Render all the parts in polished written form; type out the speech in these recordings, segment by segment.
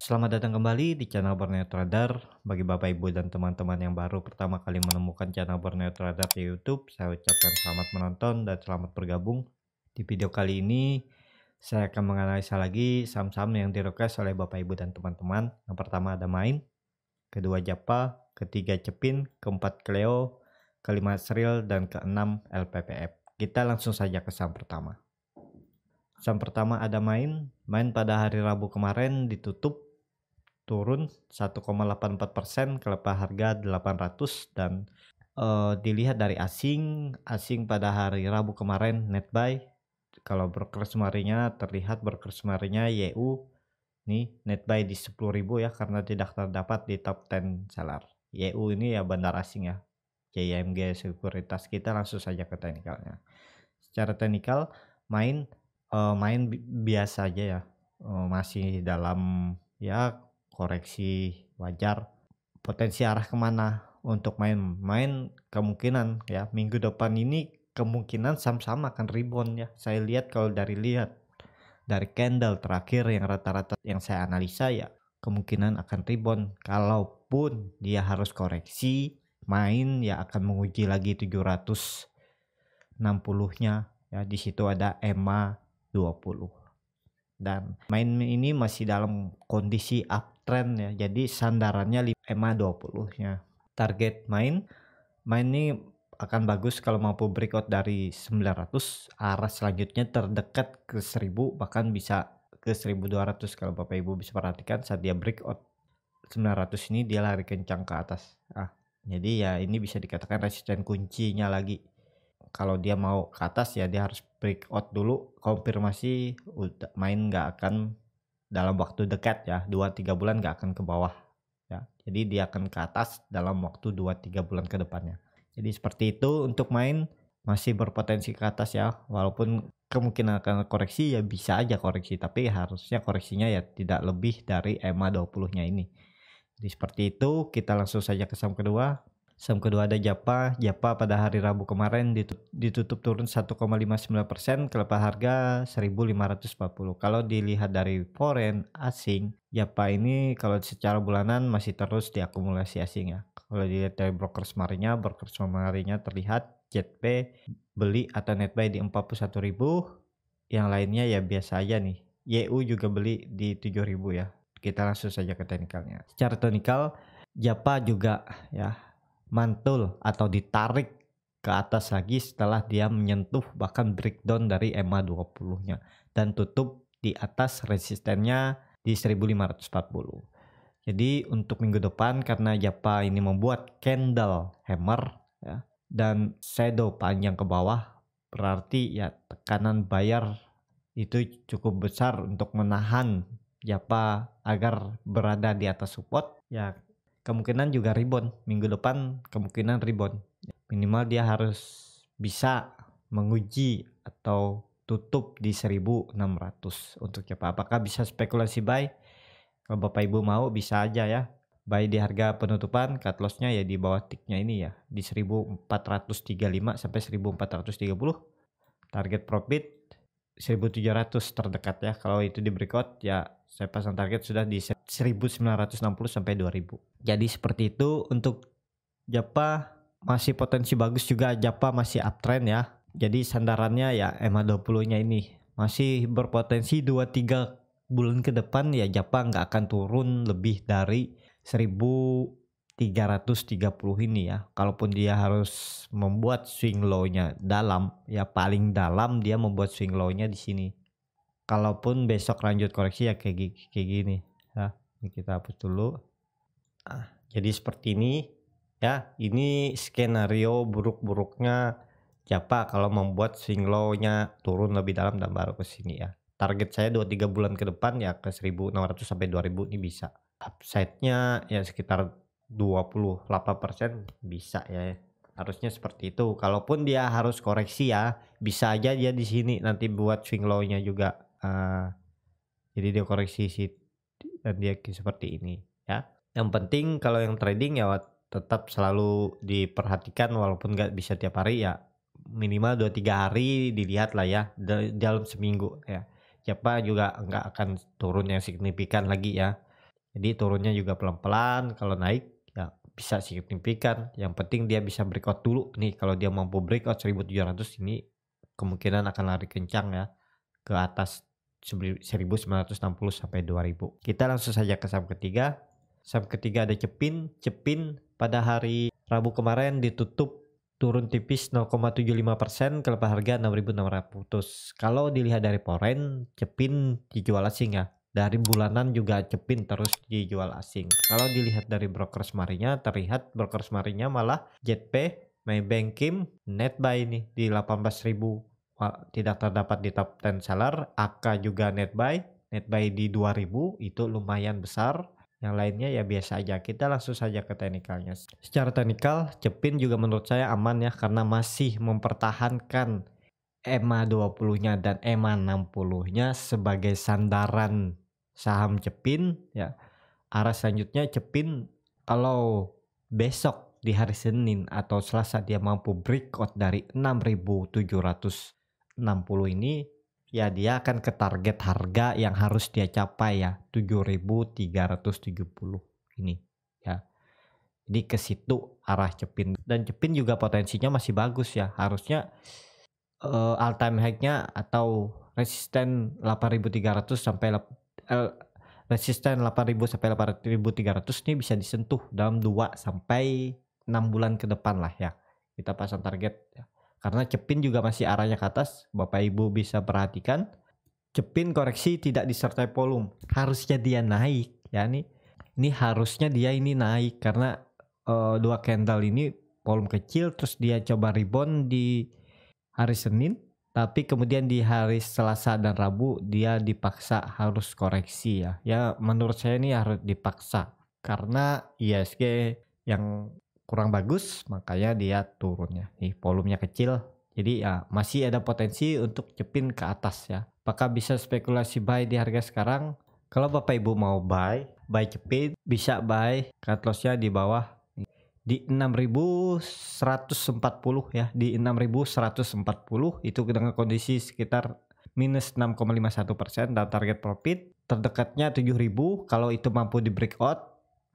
Selamat datang kembali di channel Borneo Trader. Bagi Bapak Ibu dan teman-teman yang baru pertama kali menemukan channel Borneo Trader di YouTube, saya ucapkan selamat menonton dan selamat bergabung. Di video kali ini, saya akan menganalisa lagi saham-saham yang di-request oleh Bapak Ibu dan teman-teman. Yang pertama ada Main, kedua Japa, ketiga Cepin, keempat Cleo, kelima Sril, dan keenam LPPF. Kita langsung saja ke saham pertama. Saham pertama ada Main pada hari Rabu kemarin ditutup turun 1,84% ke lepas harga 800 dan dilihat dari asing pada hari Rabu kemarin net buy. Kalau broker semarinya terlihat broker semarinya YU nih net buy di 10.000 ya, karena tidak terdapat di top 10 seller. YU ini ya bandar asing ya, JMG Sekuritas. Kita langsung saja ke teknikalnya. Secara teknikal main biasa aja ya, masih dalam ya koreksi wajar. Potensi arah kemana untuk main kemungkinan ya minggu depan ini kemungkinan saham-saham akan rebound ya. Saya lihat kalau dari candle terakhir yang rata-rata yang saya analisa ya kemungkinan akan rebound. Kalaupun dia harus koreksi, main ya akan menguji lagi 760-nya ya. Di situ ada EMA 20. Dan main ini masih dalam kondisi uptrend ya, jadi sandarannya EMA 20-nya. Target main ini akan bagus kalau mampu breakout dari 900, arah selanjutnya terdekat ke 1000, bahkan bisa ke 1200 kalau Bapak Ibu bisa perhatikan saat dia breakout 900 ini dia lari kencang ke atas. Jadi ya ini bisa dikatakan resisten kuncinya lagi. Kalau dia mau ke atas ya dia harus breakout dulu, konfirmasi, main nggak akan dalam waktu dekat ya, 2-3 bulan nggak akan ke bawah ya. Jadi dia akan ke atas dalam waktu 2-3 bulan ke depannya. Jadi seperti itu untuk main, masih berpotensi ke atas ya, walaupun kemungkinan akan koreksi ya bisa aja koreksi, tapi harusnya koreksinya ya tidak lebih dari EMA 20-nya ini. Jadi seperti itu. Kita langsung saja ke saham kedua. Saham kedua ada Japa pada hari Rabu kemarin ditutup turun 1,59% ke lepas harga 1.540. Kalau dilihat dari foreign asing, Japa ini kalau secara bulanan masih terus diakumulasi asing ya. Kalau dilihat dari broker semarinya terlihat ZP beli atau net buy di 41.000. Yang lainnya ya biasa aja nih. YU juga beli di 7.000 ya. Kita langsung saja ke teknikalnya. Secara teknikal Japa juga ya mantul atau ditarik ke atas lagi setelah dia menyentuh bahkan breakdown dari EMA 20-nya dan tutup di atas resistennya di 1540. Jadi untuk minggu depan karena Japa ini membuat candle hammer ya dan shadow panjang ke bawah, berarti ya tekanan buyer itu cukup besar untuk menahan Japa agar berada di atas support ya. Kemungkinan juga rebound minggu depan, kemungkinan rebound. Minimal dia harus bisa menguji atau tutup di 1600 untuk Japa. Apakah bisa spekulasi buy? Kalau Bapak Ibu mau bisa aja ya. Buy di harga penutupan, cut lossnya ya di bawah ticknya ini ya, di 1435 sampai 1430. Target profit 1700 terdekat ya. Kalau itu di breakout ya saya pasang target sudah di 1960 sampai 2000. Jadi seperti itu untuk Japa. Masih potensi bagus juga, Japa masih uptrend ya. Jadi sandarannya ya EMA 20-nya ini masih berpotensi 2-3 bulan ke depan ya Japa nggak akan turun lebih dari 1330 ini ya. Kalaupun dia harus membuat swing low-nya dalam, ya paling dalam dia membuat swing low-nya di sini. Kalaupun besok lanjut koreksi ya kayak gini ya. Ini kita hapus dulu. Jadi seperti ini ya. Ini skenario buruk-buruknya Japa kalau membuat swing low-nya turun lebih dalam dan baru ke sini ya. Target saya 2-3 bulan ke depan ya ke 1600 sampai 2000 ini bisa. Upside-nya ya sekitar 28% bisa ya. Harusnya seperti itu. Kalaupun dia harus koreksi ya, bisa aja dia di sini nanti buat swing low-nya juga. Jadi dia koreksi dan dia seperti ini ya. Yang penting kalau yang trading ya tetap selalu diperhatikan, walaupun nggak bisa tiap hari ya minimal 2-3 hari dilihat lah ya dalam seminggu ya. Siapa juga nggak akan turun yang signifikan lagi ya. Jadi turunnya juga pelan-pelan, kalau naik ya bisa signifikan. Yang penting dia bisa breakout dulu nih. Kalau dia mampu breakout 1700 ini kemungkinan akan lari kencang ya ke atas 1960 sampai 2000. Kita langsung saja ke saham ketiga. Saham ketiga ada Cepin. Cepin pada hari Rabu kemarin ditutup turun tipis 0,75% ke lepas harga 6.600. Kalau dilihat dari foreign, Cepin dijual asing ya. Dari bulanan juga Cepin terus dijual asing. Kalau dilihat dari broker semarinya, terlihat broker semarinya malah JP, Maybank, Kim, Netbuy nih di 18.000. Tidak terdapat di top 10 seller. AK juga Netbuy di 2000, itu lumayan besar. Yang lainnya ya biasa aja. Kita langsung saja ke teknikalnya. Secara teknikal, Cepin juga menurut saya aman ya, karena masih mempertahankan EMA 20-nya dan EMA 60-nya sebagai sandaran saham Cepin ya. Arah selanjutnya Cepin kalau besok di hari Senin atau Selasa dia mampu breakout dari 6.760 ini, ya dia akan ke target harga yang harus dia capai ya, 7.370 ini ya. Jadi ke situ arah Cepin, dan Cepin juga potensinya masih bagus ya. Harusnya all time high-nya atau resisten 8.300 sampai resisten 8.000 sampai 8.300 ini bisa disentuh dalam 2 sampai 6 bulan ke depan lah ya. Kita pasang target ya. Karena Cepin juga masih arahnya ke atas, Bapak Ibu bisa perhatikan. Cepin koreksi tidak disertai volume. Harusnya dia naik ya nih. Ini harusnya dia ini naik karena 2 candle ini volume kecil, terus dia coba rebound di hari Senin, tapi kemudian di hari Selasa dan Rabu dia dipaksa harus koreksi ya. Ya menurut saya ini harus dipaksa karena ISG yang kurang bagus, makanya dia turunnya. Nih volumenya kecil, jadi ya masih ada potensi untuk Cepin ke atas ya. Apakah bisa spekulasi buy di harga sekarang? Kalau Bapak Ibu mau buy Cepin, bisa buy cut loss-nya di bawah di 6.140 ya, di 6.140 itu dengan kondisi sekitar minus 6,51% dan target profit terdekatnya 7.000. Kalau itu mampu di breakout,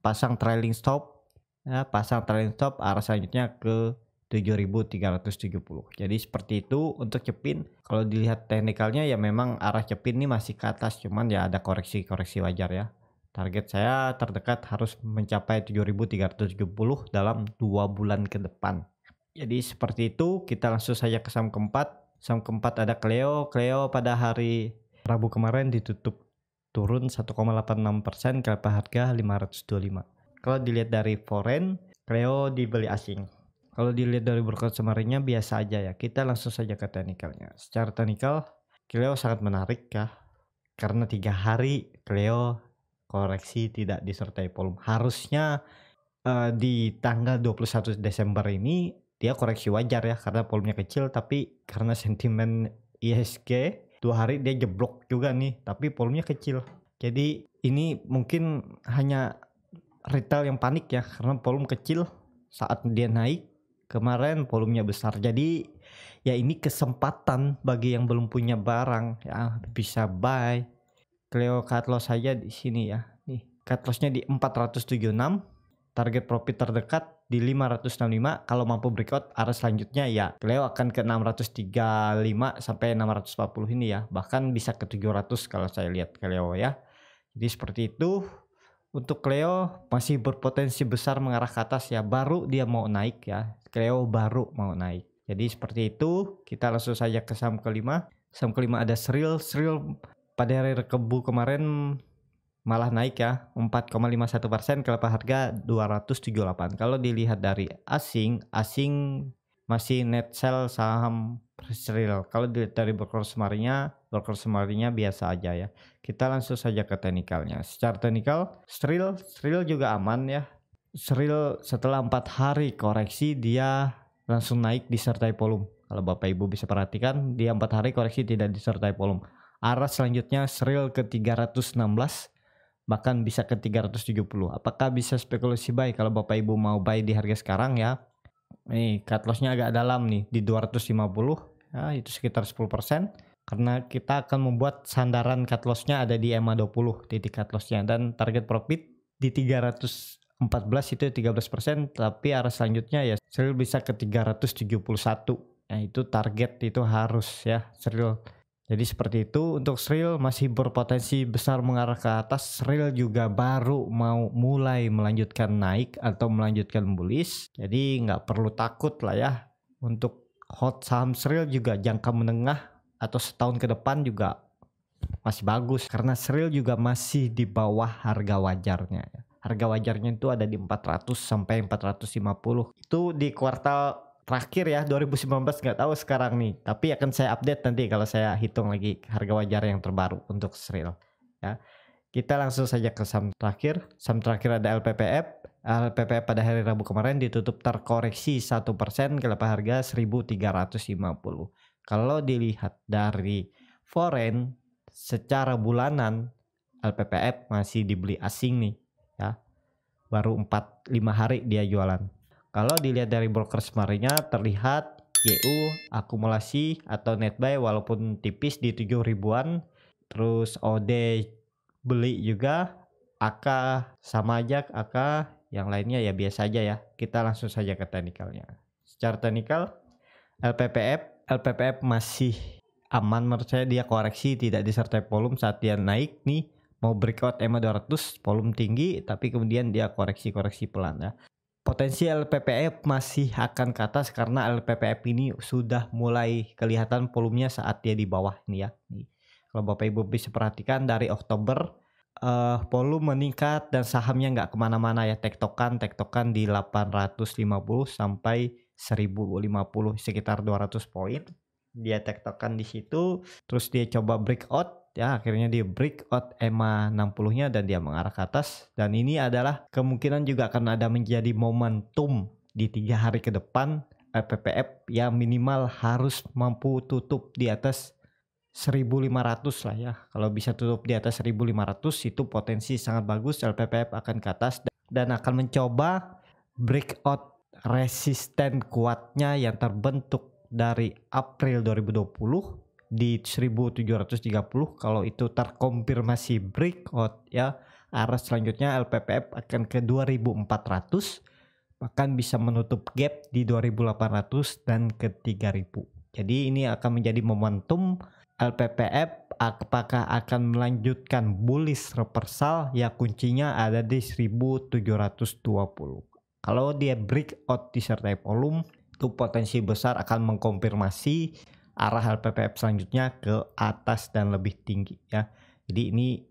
pasang trailing stop ya, arah selanjutnya ke 7.370. Jadi seperti itu untuk Cepin. Kalau dilihat teknikalnya ya memang arah Cepin ini masih ke atas, cuman ya ada koreksi wajar ya. Target saya terdekat harus mencapai 7.370 dalam 2 bulan ke depan. Jadi seperti itu. Kita langsung saja ke saham keempat. Saham keempat ada Cleo. Cleo pada hari Rabu kemarin ditutup turun 1,86% ke harga 525. Kalau dilihat dari foreign, Cleo dibeli asing. Kalau dilihat dari broker semarinya biasa aja ya. Kita langsung saja ke teknikalnya. Secara teknikal, Cleo sangat menarik ya. Karena 3 hari Cleo koreksi tidak disertai volume. Harusnya di tanggal 21 Desember ini dia koreksi wajar ya, karena volumenya kecil, tapi karena sentimen ISG 2 hari dia jeblok juga nih, tapi volumenya kecil. Jadi ini mungkin hanya retail yang panik ya, karena volume kecil. Saat dia naik kemarin volumenya besar. Jadi ya ini kesempatan bagi yang belum punya barang ya, bisa buy Cleo. Cut loss saja di sini ya. Nih, cut loss-nya di 476. Target profit terdekat di 565. Kalau mampu breakout, arah selanjutnya ya Cleo akan ke 635 sampai 640 ini ya. Bahkan bisa ke 700 kalau saya lihat Cleo ya. Jadi seperti itu. Untuk Cleo masih berpotensi besar mengarah ke atas ya. Baru dia mau naik ya. Cleo baru mau naik. Jadi seperti itu. Kita langsung saja ke saham kelima. Saham kelima ada Sril. Pada hari Rabu kemarin malah naik ya 4,51% ke harga 278. Kalau dilihat dari asing masih net sell saham Sril. Kalau dilihat dari broker semarinya biasa aja ya. Kita langsung saja ke teknikalnya. Secara teknikal Sril juga aman ya. Sril setelah 4 hari koreksi dia langsung naik disertai volume. Kalau Bapak Ibu bisa perhatikan, dia 4 hari koreksi tidak disertai volume. Arah selanjutnya Sril ke 316, bahkan bisa ke 370. Apakah bisa spekulasi buy? Kalau Bapak Ibu mau buy di harga sekarang ya, nih cut loss-nya agak dalam nih di 250 ya, itu sekitar 10%. karena kita akan membuat sandaran cut loss-nya ada di EMA 20 titik cut loss-nya, dan target profit di 314 itu 13%, tapi arah selanjutnya ya Sril bisa ke 371. Nah itu target, itu harus ya Sril. Jadi seperti itu untuk Sril, masih berpotensi besar mengarah ke atas. Sril juga baru mau mulai melanjutkan naik atau melanjutkan bullish. Jadi nggak perlu takut lah ya. Untuk hold saham Sril juga jangka menengah atau setahun ke depan juga masih bagus. Karena Sril juga masih di bawah harga wajarnya. Harga wajarnya itu ada di 400 sampai 450. Itu di kuartal terakhir ya 2019, nggak tahu sekarang nih, tapi akan saya update nanti kalau saya hitung lagi harga wajar yang terbaru untuk Sril ya. Kita langsung saja ke saham terakhir. Saham terakhir ada LPPF. LPPF pada hari Rabu kemarin ditutup terkoreksi 1% ke level harga 1350. Kalau dilihat dari foreign secara bulanan, LPPF masih dibeli asing nih ya, baru 4-5 hari dia jualan. Kalau dilihat dari broker semarinya terlihat GU akumulasi atau net buy walaupun tipis di 7 ribuan. Terus OD beli juga, AK sama aja, AK yang lainnya ya biasa aja ya. Kita langsung saja ke teknikalnya. Secara teknikal LPPF masih aman menurut saya, dia koreksi tidak disertai volume saat dia naik nih, mau breakout EMA 200 volume tinggi tapi kemudian dia koreksi pelan ya. Potensi LPPF masih akan ke atas karena LPPF ini sudah mulai kelihatan volumenya saat dia di bawah ini ya. Nih, kalau Bapak Ibu bisa perhatikan dari Oktober volume meningkat dan sahamnya nggak kemana-mana ya, tektokan di 850 sampai 1050, sekitar 200 poin. Dia tektokan di situ, terus dia coba breakout ya, akhirnya dia breakout EMA 60-nya dan dia mengarah ke atas. Dan ini adalah kemungkinan juga akan ada menjadi momentum di 3 hari ke depan LPPF yang minimal harus mampu tutup di atas 1500 lah ya. Kalau bisa tutup di atas 1500 itu potensi sangat bagus, LPPF akan ke atas dan akan mencoba breakout resisten kuatnya yang terbentuk dari April 2020 di 1730. Kalau itu terkonfirmasi breakout ya, arah selanjutnya LPPF akan ke 2400, bahkan bisa menutup gap di 2800 dan ke 3000. Jadi ini akan menjadi momentum LPPF apakah akan melanjutkan bullish reversal ya, kuncinya ada di 1720. Kalau dia breakout disertai volume, itu potensi besar akan mengkonfirmasi arah LPPF selanjutnya ke atas dan lebih tinggi ya. Jadi ini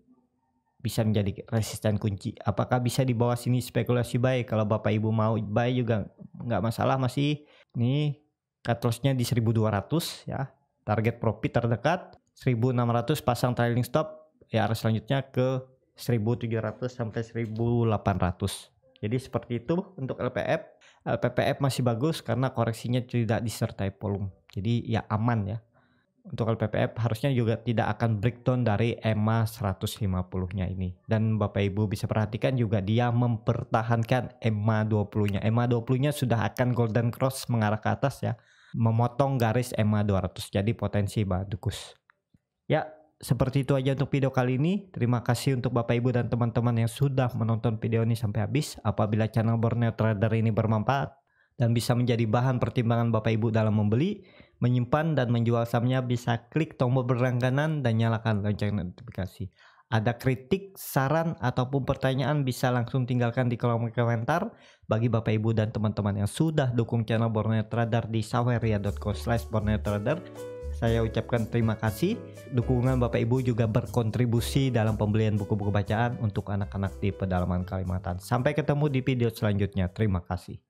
bisa menjadi resisten kunci. Apakah bisa di bawah sini spekulasi buy? Kalau Bapak Ibu mau buy juga nggak masalah, masih nih cut loss-nya di 1200 ya. Target profit terdekat 1600, pasang trailing stop ya, arah selanjutnya ke 1700 sampai 1800. Jadi seperti itu untuk LPPF. LPPF masih bagus karena koreksinya tidak disertai volume. Jadi ya aman ya. Untuk LPPF harusnya juga tidak akan breakdown dari EMA 150-nya ini. Dan Bapak Ibu bisa perhatikan juga dia mempertahankan EMA 20-nya. EMA 20-nya sudah akan golden cross mengarah ke atas ya, memotong garis EMA 200. Jadi potensi bagus. Ya, seperti itu aja untuk video kali ini. Terima kasih untuk Bapak Ibu dan teman-teman yang sudah menonton video ini sampai habis. Apabila channel Borneo Trader ini bermanfaat dan bisa menjadi bahan pertimbangan Bapak Ibu dalam membeli, menyimpan, dan menjual sahamnya, bisa klik tombol berlangganan dan nyalakan lonceng notifikasi. Ada kritik, saran, ataupun pertanyaan bisa langsung tinggalkan di kolom komentar. Bagi Bapak Ibu dan teman-teman yang sudah dukung channel Borneo Trader di saweria.co/borneotrader, saya ucapkan terima kasih. Dukungan Bapak Ibu juga berkontribusi dalam pembelian buku-buku bacaan untuk anak-anak di pedalaman Kalimantan. Sampai ketemu di video selanjutnya. Terima kasih.